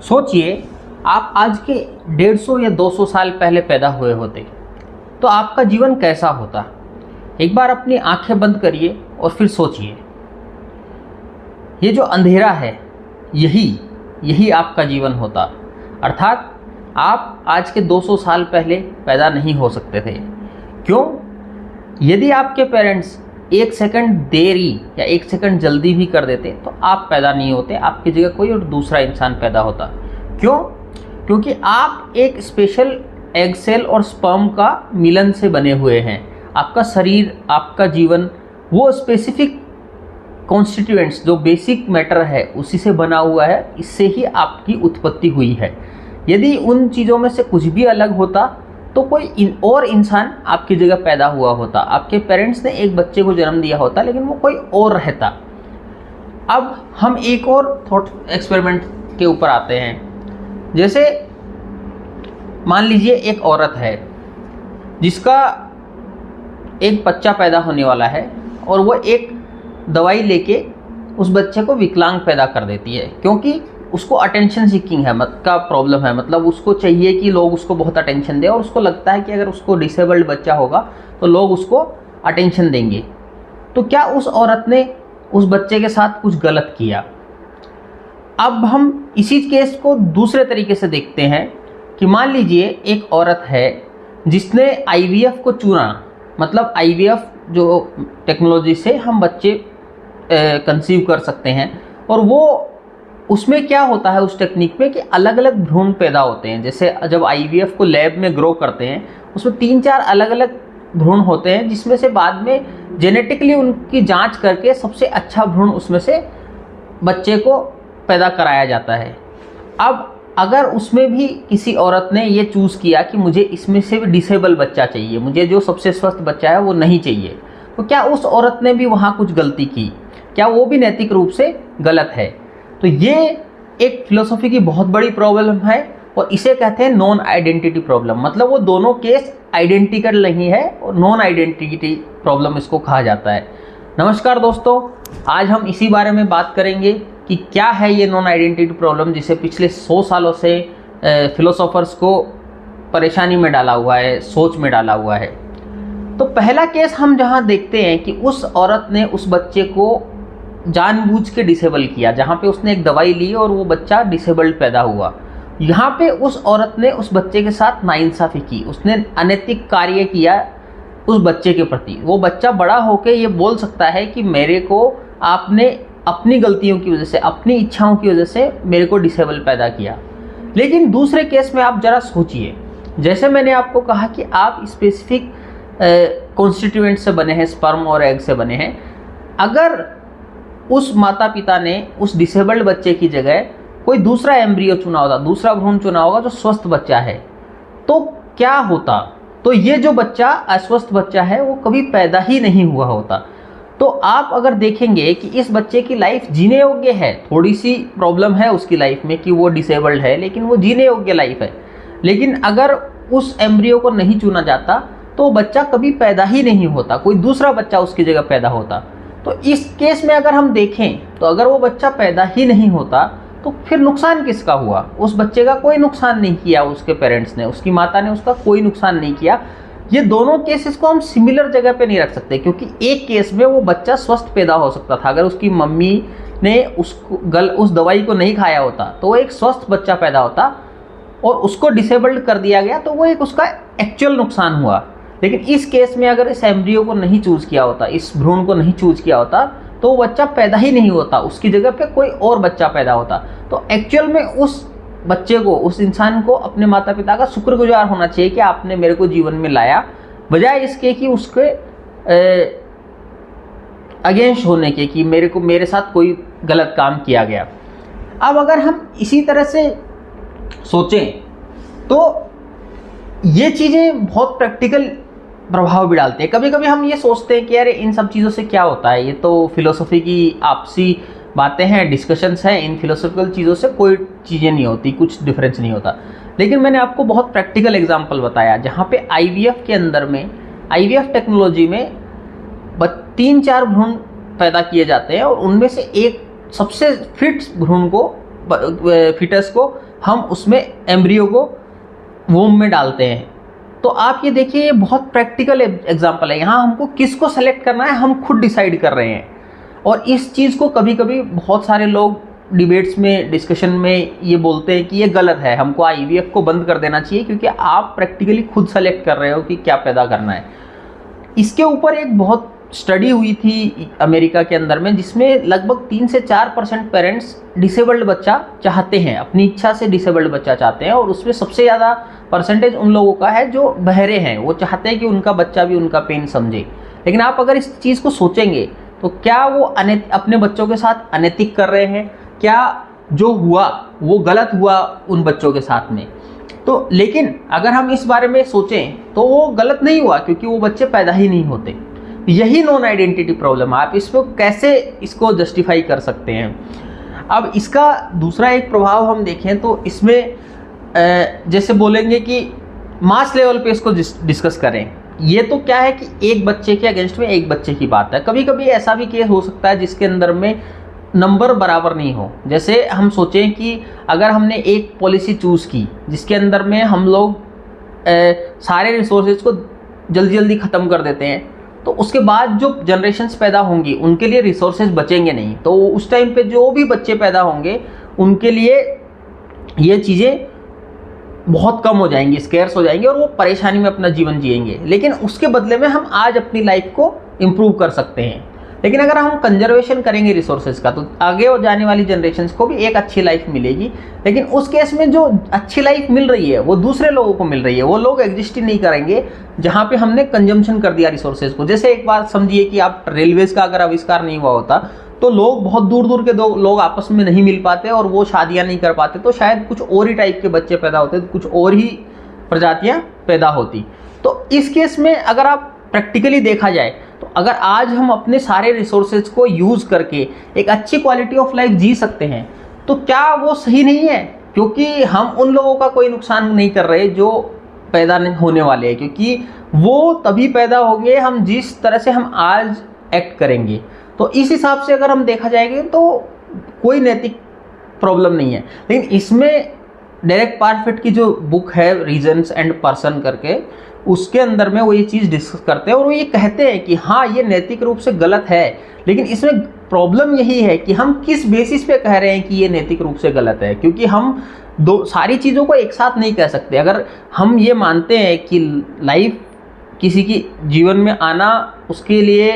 सोचिए, आप आज के 150 या 200 साल पहले पैदा हुए होते तो आपका जीवन कैसा होता। एक बार अपनी आंखें बंद करिए और फिर सोचिए। ये जो अंधेरा है, यही आपका जीवन होता। अर्थात आप आज के 200 साल पहले पैदा नहीं हो सकते थे। क्यों? यदि आपके पेरेंट्स 1 सेकंड देरी या 1 सेकंड जल्दी भी कर देते तो आप पैदा नहीं होते, आपकी जगह कोई और दूसरा इंसान पैदा होता। क्यों? क्योंकि आप एक स्पेशल एग सेल और स्पर्म का मिलन से बने हुए हैं। आपका शरीर, आपका जीवन वो स्पेसिफिक कॉन्स्टिट्यूएंट्स जो बेसिक मैटर है उसी से बना हुआ है। इससे ही आपकी उत्पत्ति हुई है। यदि उन चीज़ों में से कुछ भी अलग होता तो कोई और इंसान आपकी जगह पैदा हुआ होता। आपके पेरेंट्स ने एक बच्चे को जन्म दिया होता लेकिन वो कोई और रहता। अब हम एक और थॉट एक्सपेरिमेंट के ऊपर आते हैं। जैसे मान लीजिए एक औरत है जिसका एक बच्चा पैदा होने वाला है और वो एक दवाई लेके उस बच्चे को विकलांग पैदा कर देती है, क्योंकि उसको अटेंशन सीकिंग है का प्रॉब्लम है। मतलब उसको चाहिए कि लोग उसको बहुत अटेंशन दें और उसको लगता है कि अगर उसको डिसेबल्ड बच्चा होगा तो लोग उसको अटेंशन देंगे। तो क्या उस औरत ने उस बच्चे के साथ कुछ गलत किया? अब हम इसी केस को दूसरे तरीके से देखते हैं कि मान लीजिए एक औरत है जिसने IVF को चुना। मतलब IVF जो टेक्नोलॉजी से हम बच्चे कंसीव कर सकते हैं, और वो उसमें क्या होता है उस टेक्निक में कि अलग अलग भ्रूण पैदा होते हैं। जैसे जब IVF को लैब में ग्रो करते हैं उसमें 3-4 अलग अलग भ्रूण होते हैं, जिसमें से बाद में जेनेटिकली उनकी जांच करके सबसे अच्छा भ्रूण उसमें से बच्चे को पैदा कराया जाता है। अब अगर उसमें भी किसी औरत ने ये चूज़ किया कि मुझे इसमें से भी डिसेबल बच्चा चाहिए, मुझे जो सबसे स्वस्थ बच्चा है वो नहीं चाहिए, तो क्या उस औरत ने भी वहाँ कुछ गलती की? क्या वो भी नैतिक रूप से गलत है? तो ये एक फिलोसॉफी की बहुत बड़ी प्रॉब्लम है और इसे कहते हैं नॉन आइडेंटिटी प्रॉब्लम। मतलब वो दोनों केस आइडेंटिकल नहीं है और नॉन आइडेंटिटी प्रॉब्लम इसको कहा जाता है। नमस्कार दोस्तों, आज हम इसी बारे में बात करेंगे कि क्या है ये नॉन आइडेंटिटी प्रॉब्लम जिसे पिछले 100 सालों से फिलोसोफर्स को परेशानी में डाला हुआ है, सोच में डाला हुआ है। तो पहला केस हम जहाँ देखते हैं कि उस औरत ने उस बच्चे को जानबूझ के डिसेबल किया, जहाँ पे उसने एक दवाई ली और वो बच्चा डिसेबल्ड पैदा हुआ। यहाँ पे उस औरत ने उस बच्चे के साथ नाइंसाफ़ी की, उसने अनैतिक कार्य किया उस बच्चे के प्रति। वो बच्चा बड़ा होकर ये बोल सकता है कि मेरे को आपने अपनी गलतियों की वजह से, अपनी इच्छाओं की वजह से मेरे को डिसेबल पैदा किया। लेकिन दूसरे केस में आप ज़रा सोचिए, जैसे मैंने आपको कहा कि आप स्पेसिफिक कॉन्स्टिट्यूएंट से बने हैं, स्पर्म और एग से बने हैं। अगर उस माता पिता ने उस डिसेबल्ड बच्चे की जगह कोई दूसरा एम्ब्रियो चुना होता, दूसरा भ्रूण चुना होगा जो स्वस्थ बच्चा है, तो क्या होता? तो ये जो बच्चा अस्वस्थ बच्चा है वो कभी पैदा ही नहीं हुआ होता। तो आप अगर देखेंगे कि इस बच्चे की लाइफ जीने योग्य है, थोड़ी सी प्रॉब्लम है उसकी लाइफ में कि वो डिसेबल्ड है, लेकिन वो जीने योग्य लाइफ है। लेकिन अगर उस एम्ब्रियो को नहीं चुना जाता तो बच्चा कभी पैदा ही नहीं होता, कोई दूसरा बच्चा उसकी जगह पैदा होता। तो इस केस में अगर हम देखें तो अगर वो बच्चा पैदा ही नहीं होता तो फिर नुकसान किसका हुआ? उस बच्चे का कोई नुकसान नहीं किया उसके पेरेंट्स ने, उसकी माता ने उसका कोई नुकसान नहीं किया। ये दोनों केसेस को हम सिमिलर जगह पे नहीं रख सकते, क्योंकि एक केस में वो बच्चा स्वस्थ पैदा हो सकता था। अगर उसकी मम्मी ने उस दवाई को नहीं खाया होता तो वो एक स्वस्थ बच्चा पैदा होता, और उसको डिसेबल्ड कर दिया गया तो वो एक उसका एक्चुअल नुकसान हुआ। लेकिन इस केस में अगर इस एम्ब्रियो को नहीं चूज़ किया होता, इस भ्रूण को नहीं चूज़ किया होता, तो वो बच्चा पैदा ही नहीं होता, उसकी जगह पे कोई और बच्चा पैदा होता। तो एक्चुअल में उस बच्चे को, उस इंसान को अपने माता पिता का शुक्रगुजार होना चाहिए कि आपने मेरे को जीवन में लाया, बजाय इसके कि उसके अगेंस्ट होने के कि मेरे साथ कोई गलत काम किया गया। अब अगर हम इसी तरह से सोचें तो ये चीज़ें बहुत प्रैक्टिकल प्रभाव भी डालते हैं। कभी कभी हम ये सोचते हैं कि अरे इन सब चीज़ों से क्या होता है, ये तो फिलोसफी की आपसी बातें हैं, डिस्कशंस हैं, इन फिलोसफिकल चीज़ों से कोई चीज़ें नहीं होती, कुछ डिफरेंस नहीं होता। लेकिन मैंने आपको बहुत प्रैक्टिकल एग्जांपल बताया जहाँ पे IVF के अंदर में, IVF टेक्नोलॉजी में 3-4 भ्रूण पैदा किए जाते हैं और उनमें से एक सबसे फिट भ्रूण को फिटस को हम उसमें एम्ब्रियो को वोम में डालते हैं। तो आप ये देखिए, ये बहुत प्रैक्टिकल एग्जांपल है। यहाँ हमको किसको सेलेक्ट करना है हम खुद डिसाइड कर रहे हैं। और इस चीज़ को कभी कभी बहुत सारे लोग डिबेट्स में, डिस्कशन में ये बोलते हैं कि ये गलत है, हमको आईवीएफ को बंद कर देना चाहिए, क्योंकि आप प्रैक्टिकली खुद सेलेक्ट कर रहे हो कि क्या पैदा करना है। इसके ऊपर एक बहुत स्टडी हुई थी अमेरिका के अंदर में, जिसमें लगभग 3 से 4% पेरेंट्स डिसेबल्ड बच्चा चाहते हैं, अपनी इच्छा से डिसेबल्ड बच्चा चाहते हैं। और उसमें सबसे ज़्यादा परसेंटेज उन लोगों का है जो बहरे हैं, वो चाहते हैं कि उनका बच्चा भी उनका पेन समझे। लेकिन आप अगर इस चीज़ को सोचेंगे तो क्या वो अपने बच्चों के साथ अनैतिक कर रहे हैं? क्या जो हुआ वो गलत हुआ उन बच्चों के साथ में? तो लेकिन अगर हम इस बारे में सोचें तो वो गलत नहीं हुआ, क्योंकि वो बच्चे पैदा ही नहीं होते। यही नॉन आइडेंटिटी प्रॉब्लम है। आप इसको कैसे इसको जस्टिफाई कर सकते हैं? अब इसका दूसरा एक प्रभाव हम देखें तो इसमें जैसे बोलेंगे कि मास लेवल पे इसको डिस्कस करें। ये तो क्या है कि एक बच्चे के अगेंस्ट में एक बच्चे की बात है। कभी कभी ऐसा भी केस हो सकता है जिसके अंदर में नंबर बराबर नहीं हो। जैसे हम सोचें कि अगर हमने एक पॉलिसी चूज़ की जिसके अंदर में हम लोग सारे रिसोर्सेज को जल्दी जल्दी ख़त्म कर देते हैं, तो उसके बाद जो जनरेशन्स पैदा होंगी उनके लिए रिसोर्सेज बचेंगे नहीं। तो उस टाइम पे जो भी बच्चे पैदा होंगे उनके लिए ये चीज़ें बहुत कम हो जाएंगी, स्केर्स हो जाएंगी, और वो परेशानी में अपना जीवन जिएंगे। लेकिन उसके बदले में हम आज अपनी लाइफ को इम्प्रूव कर सकते हैं। लेकिन अगर हम कंजर्वेशन करेंगे रिसोर्सेज का, तो आगे जाने वाली जनरेशन्स को भी एक अच्छी लाइफ मिलेगी। लेकिन उस केस में जो अच्छी लाइफ मिल रही है वो दूसरे लोगों को मिल रही है। वो लोग एग्जिस्ट ही नहीं करेंगे जहाँ पे हमने कंजम्पशन कर दिया रिसोर्सेज को। जैसे एक बात समझिए कि आप रेलवेज़ का अगर आविष्कार नहीं हुआ होता तो लोग बहुत दूर दूर के लोग आपस में नहीं मिल पाते और वो शादियाँ नहीं कर पाते, तो शायद कुछ और ही टाइप के बच्चे पैदा होते, कुछ और ही प्रजातियाँ पैदा होती। तो इस केस में अगर आप प्रैक्टिकली देखा जाए तो अगर आज हम अपने सारे रिसोर्सेज को यूज़ करके एक अच्छी क्वालिटी ऑफ लाइफ जी सकते हैं तो क्या वो सही नहीं है? क्योंकि हम उन लोगों का कोई नुकसान नहीं कर रहे जो पैदा नहीं होने वाले हैं, क्योंकि वो तभी पैदा होंगे हम जिस तरह से हम आज एक्ट करेंगे। तो इस हिसाब से अगर हम देखा जाएगा तो कोई नैतिक प्रॉब्लम नहीं है। लेकिन इसमें डेरेक पारफिट की जो बुक है रीजन्स एंड पर्सन करके, उसके अंदर में वो ये चीज़ डिस्कस करते हैं और वो ये कहते हैं कि हाँ ये नैतिक रूप से गलत है। लेकिन इसमें प्रॉब्लम यही है कि हम किस बेसिस पे कह रहे हैं कि ये नैतिक रूप से गलत है, क्योंकि हम दो सारी चीज़ों को एक साथ नहीं कह सकते। अगर हम ये मानते हैं कि लाइफ किसी की जीवन में आना उसके लिए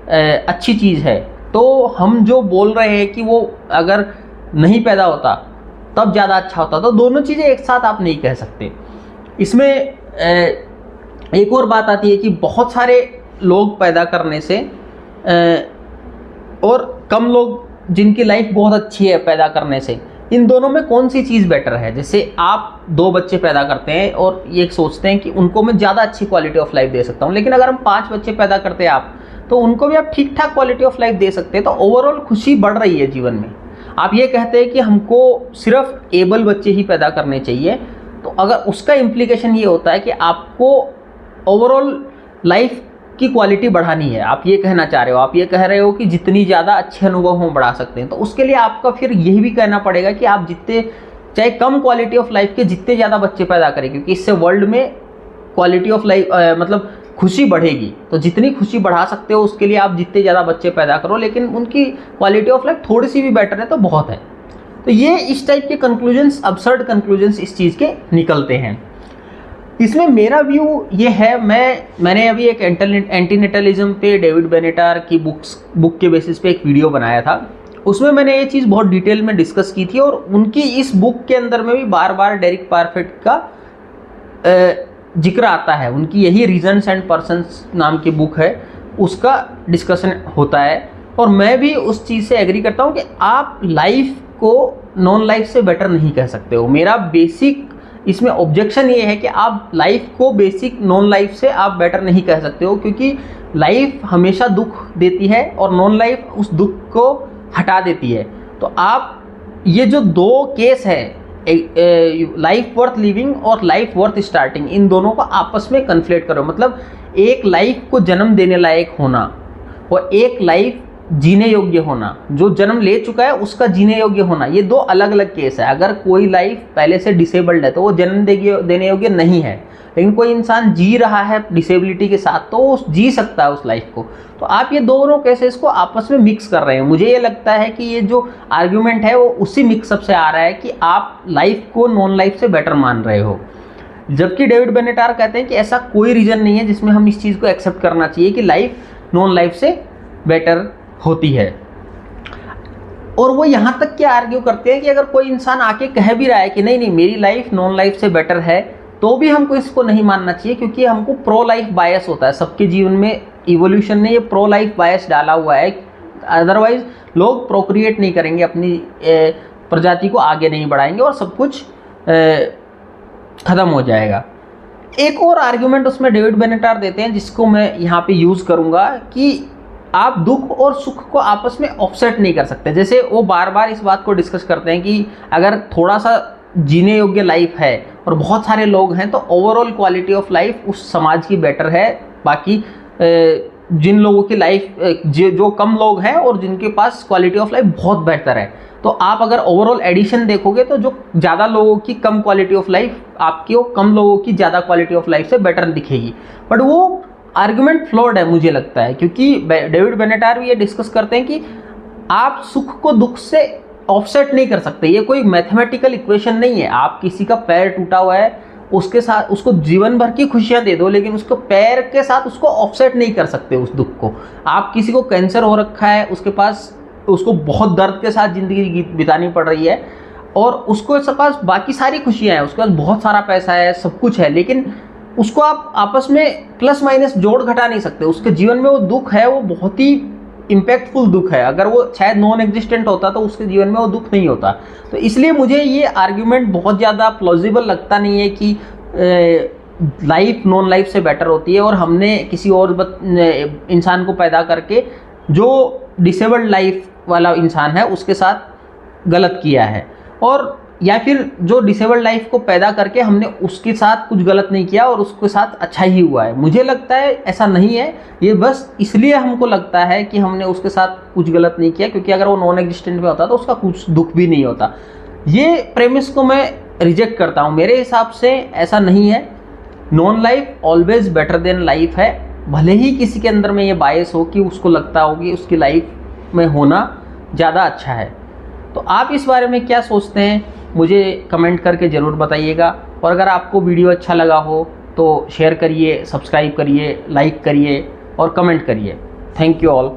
अच्छी चीज़ है, तो हम जो बोल रहे हैं कि वो अगर नहीं पैदा होता तब ज़्यादा अच्छा होता, तो दोनों चीज़ें एक साथ आप नहीं कह सकते। इसमें एक और बात आती है कि बहुत सारे लोग पैदा करने से और कम लोग जिनकी लाइफ बहुत अच्छी है पैदा करने से, इन दोनों में कौन सी चीज़ बेटर है? जैसे आप 2 बच्चे पैदा करते हैं और ये सोचते हैं कि उनको मैं ज़्यादा अच्छी क्वालिटी ऑफ लाइफ दे सकता हूँ, लेकिन अगर हम 5 बच्चे पैदा करते हैं आप, तो उनको भी आप ठीक ठाक क्वालिटी ऑफ लाइफ दे सकते हैं। तो ओवरऑल खुशी बढ़ रही है जीवन में। आप ये कहते हैं कि हमको सिर्फ एबल बच्चे ही पैदा करने चाहिए, तो अगर उसका इम्प्लीकेशन ये होता है कि आपको ओवरऑल लाइफ की क्वालिटी बढ़ानी है, आप ये कहना चाह रहे हो, आप ये कह रहे हो कि जितनी ज़्यादा अच्छे अनुभव हम बढ़ा सकते हैं, तो उसके लिए आपका फिर यही भी कहना पड़ेगा कि आप जितने चाहे कम क्वालिटी ऑफ लाइफ के जितने ज़्यादा बच्चे पैदा करें, क्योंकि इससे वर्ल्ड में क्वालिटी ऑफ लाइफ मतलब खुशी बढ़ेगी। तो जितनी खुशी बढ़ा सकते हो उसके लिए आप जितने ज़्यादा बच्चे पैदा करो, लेकिन उनकी क्वालिटी ऑफ लाइफ थोड़ी सी भी बेटर है तो बहुत है। तो ये इस टाइप के कंक्लूजन्स, अब्सर्ड कंक्लूजन्स इस चीज़ के निकलते हैं। इसमें मेरा व्यू ये है, मैंने अभी एक एंटीनेटलिज्म पे डेविड बेनेटार की बुक के बेसिस पे एक वीडियो बनाया था। उसमें मैंने ये चीज़ बहुत डिटेल में डिस्कस की थी और उनकी इस बुक के अंदर में भी बार बार डेरिक पारफिट का जिक्र आता है। उनकी यही रीजन्स एंड पर्सन्स नाम की बुक है, उसका डिस्कशन होता है और मैं भी उस चीज़ से एग्री करता हूँ कि आप लाइफ को नॉन लाइफ से बेटर नहीं कह सकते हो। मेरा बेसिक इसमें ऑब्जेक्शन ये है कि आप लाइफ को बेसिक नॉन लाइफ से आप बेटर नहीं कह सकते हो, क्योंकि लाइफ हमेशा दुख देती है और नॉन लाइफ उस दुख को हटा देती है। तो आप ये जो 2 केस है, लाइफ वर्थ लिविंग और लाइफ वर्थ स्टार्टिंग, इन दोनों को आपस में कन्फ्लेट करो। मतलब एक लाइफ को जन्म देने लायक होना और एक लाइफ जीने योग्य होना, जो जन्म ले चुका है उसका जीने योग्य होना, ये दो अलग अलग केस है। अगर कोई लाइफ पहले से डिसेबल्ड है तो वो जन्म देने योग्य नहीं है, लेकिन कोई इंसान जी रहा है डिसेबिलिटी के साथ तो वो जी सकता है उस लाइफ को। तो आप ये दोनों केसेस को आपस में मिक्स कर रहे हैं। मुझे ये लगता है कि ये जो आर्ग्यूमेंट है वो उसी मिक्सअप से आ रहा है कि आप लाइफ को नॉन लाइफ से बेटर मान रहे हो, जबकि डेविड बेनेटार कहते हैं कि ऐसा कोई रीज़न नहीं है जिसमें हम इस चीज़ को एक्सेप्ट करना चाहिए कि लाइफ नॉन लाइफ से बेटर होती है। और वो यहाँ तक क्या आर्ग्यू करते हैं कि अगर कोई इंसान आके कह भी रहा है कि नहीं नहीं मेरी लाइफ नॉन लाइफ से बेटर है, तो भी हमको इसको नहीं मानना चाहिए, क्योंकि हमको प्रो लाइफ बायस होता है। सबके जीवन में इवोल्यूशन ने ये प्रो लाइफ बायस डाला हुआ है, अदरवाइज लोग प्रोक्रिएट नहीं करेंगे, अपनी प्रजाति को आगे नहीं बढ़ाएंगे और सब कुछ ख़त्म हो जाएगा। एक और आर्ग्यूमेंट उसमें डेविड बेनेटार देते हैं जिसको मैं यहाँ पे यूज़ करूँगा कि आप दुख और सुख को आपस में ऑफसेट नहीं कर सकते। जैसे वो बार बार इस बात को डिस्कस करते हैं कि अगर थोड़ा सा जीने योग्य लाइफ है और बहुत सारे लोग हैं तो ओवरऑल क्वालिटी ऑफ लाइफ उस समाज की बेटर है, बाकी जिन लोगों की लाइफ जो कम लोग हैं और जिनके पास क्वालिटी ऑफ लाइफ बहुत बेहतर है। तो आप अगर ओवरऑल एडिशन देखोगे तो जो ज़्यादा लोगों की कम क्वालिटी ऑफ लाइफ आपकी वो कम लोगों की ज़्यादा क्वालिटी ऑफ लाइफ से बेटर दिखेगी। बट वो आर्गुमेंट फ्लॉड है मुझे लगता है, क्योंकि डेविड बेनेटार भी ये डिस्कस करते हैं कि आप सुख को दुख से ऑफसेट नहीं कर सकते। ये कोई मैथमेटिकल इक्वेशन नहीं है। आप किसी का पैर टूटा हुआ है, उसके साथ उसको जीवन भर की खुशियां दे दो, लेकिन उसको पैर के साथ उसको ऑफसेट नहीं कर सकते उस दुख को। आप किसी को कैंसर हो रखा है, उसको बहुत दर्द के साथ ज़िंदगी बितानी पड़ रही है और उसको पास बाकी सारी खुशियाँ हैं, उसके पास बहुत सारा पैसा है, सब कुछ है, लेकिन उसको आप आपस में प्लस माइनस जोड़ घटा नहीं सकते। उसके जीवन में वो दुख है, वो बहुत ही इम्पैक्टफुल दुख है। अगर वो शायद नॉन एग्जिस्टेंट होता तो उसके जीवन में वो दुख नहीं होता। तो इसलिए मुझे ये आर्ग्यूमेंट बहुत ज़्यादा प्लॉजिबल लगता नहीं है कि लाइफ नॉन लाइफ से बेटर होती है और हमने किसी और इंसान को पैदा करके जो डिसेबल्ड लाइफ वाला इंसान है उसके साथ गलत किया है, और या फिर जो डिसेबल्ड लाइफ को पैदा करके हमने उसके साथ कुछ गलत नहीं किया और उसके साथ अच्छा ही हुआ है। मुझे लगता है ऐसा नहीं है। ये बस इसलिए हमको लगता है कि हमने उसके साथ कुछ गलत नहीं किया, क्योंकि अगर वो नॉन एग्जिस्टेंट में होता तो उसका कुछ दुख भी नहीं होता। ये प्रेमिस को मैं रिजेक्ट करता हूँ। मेरे हिसाब से ऐसा नहीं है। Non life always better than life है, भले ही किसी के अंदर में ये बायस हो कि उसको लगता हो कि उसकी लाइफ में होना ज़्यादा अच्छा है। तो आप इस बारे में क्या सोचते हैं मुझे कमेंट करके ज़रूर बताइएगा। और अगर आपको वीडियो अच्छा लगा हो तो शेयर करिए, सब्सक्राइब करिए, लाइक करिए और कमेंट करिए। Thank you all.